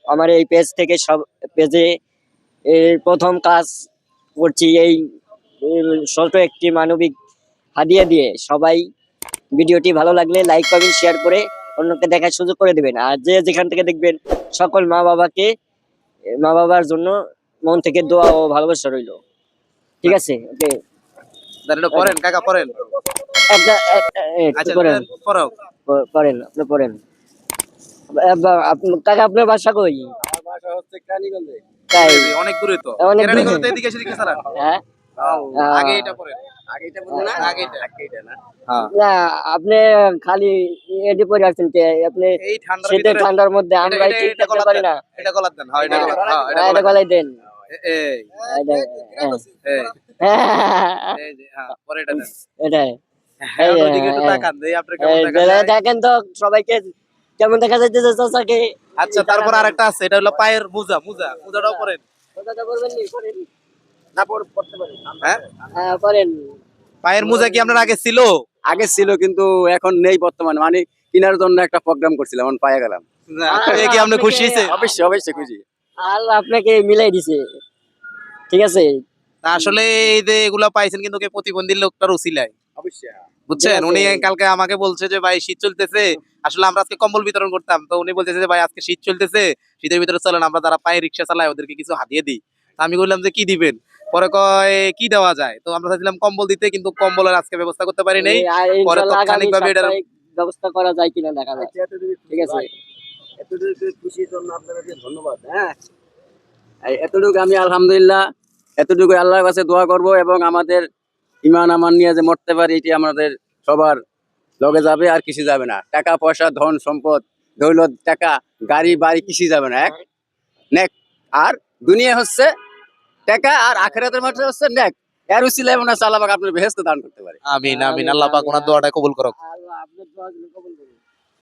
আমার এই পেজ থেকে সব পেজে প্রথম কাজ করছি এই ছোট একটি মানবিক হাদিয়া দিয়ে। সবাই ভিডিওটি ভালো লাগলে লাইক কমেন্ট শেয়ার করে অন্যকে দেখার সুযোগ করে দিবেন। আর যে যেখান থেকে দেখবেন সকল মা বাবার জন্য মন থেকে দোয়া ও ভালোবাসা রইল। ঠিক আছে, ওকে। পড়েন কাকা পড়েন। একটু করেন, পড়েন, আপনি পড়েন। কাকা আপনার বাসা কই? আমার বাসা হচ্ছে কেরানীগঞ্জে। তাই? অনেক দূরে তো। অনেক দূরে। কেরানীগঞ্জ তো এদিকে সেদিকে ছাড়া। হ্যাঁ, আগে এটা পড়েন। আগে এটা বলুন না, আগে এটা না। হ্যাঁ। না, আপনি খালি এডি পরে আসছেন কে? আপনি এই ঠান্ডার শীতের ভিতরে ঠান্ডার মধ্যে আমরা ঠিক থাকতে পারি না। এটা গলাত দেন। হ্যাঁ, এটা গলাত। হ্যাঁ, এটা গলায় দেন। এই এই এই যে হ্যাঁ, পরে এটা দেন। এটাই। হ্যাঁ, ওদিকে একটু তাকান। এই আপনি কেমন তাকান? দেখেন তো সবাইকে কেমন দেখা যাইতেছে চাচাকে। আচ্ছা, তারপর আরেকটা আছে, এটা হলো পায়ের মোজাটাও পরেন। কথাটা বলবেন নি? করেন। না পড়তে পারেন। হ্যাঁ, হ্যাঁ, করেন। পায়ের মোজা কি আপনার আগে ছিল? আগে ছিল কিন্তু এখন নেই বর্তমানে, মানে কেনার জন্য একটা প্রোগ্রাম করছিলাম, এখন পায়ে গেলাম। না, কি আপনি খুশি হয়েছে? অবশ্যই অবশ্যই খুশি। আল্লাহ আপনাকে মিলাই দিছে। ঠিক আছে, না, আসলে এই যে এগুলা পাইছেন কিন্তু প্রতিবন্ধী লোকটার উছিলায়, অবশ্যই বুঝছেন? ঠিক আছে। উনি কালকে আমাকে বলছে যে ভাই শীত চলতেছে, আসলে আমরা আজকে কম্বল বিতরণ করতাম, তো উনি বলতেছে যে ভাই আজকে শীত চলতেছে, শীতের ভিতরে চলেন আমরা যারা পায়ে রিক্সা চালায় ওদেরকে কিছু হাতিয়ে দিই। তা আমি বললাম যে কি দিবেন? পরে কয় কি দেওয়া যায়, তো আমরা চাইছিলাম কম্বল দিতে, কিন্তু কম্বলের আজকে ব্যবস্থা করতে পারি নাই। আর পরে ইনশাআল্লাহ আগামী তাৎক্ষণিক ভাবে এটার সপ্তাহে ব্যবস্থা করা যায় কিনা দেখা যাক। ঠিক আছে, এতটুকু খুশির জন্য আপনাদেরকে ধন্যবাদ। হ্যাঁ, এতটুকু আমি আলহামদুলিল্লাহ, এতটুকু আল্লাহর কাছে দোয়া করব এবং আমাদের ইমান আমান নিয়ে যে মরতে পারি এটি আমাদের সবার লগে যাবে, আর কিছু যাবে না। টাকা পয়সা ধন সম্পদ দৌলত টাকা গাড়ি বাড়ি কিছু যাবে না। এক নেক। আর দুনিয়া হচ্ছে টাকা, আর আখিরাতের মাঠে হচ্ছে নেক। এর উসিলায় মনে হয় আল্লাহ পাক আপনার বেহেশত দান করতে পারে। আমিন আমিন। আল্লাহ পাক ওনার দোয়াটা কবুল করুক। আল্লাহ আপনার দোয়া কবুল করুন।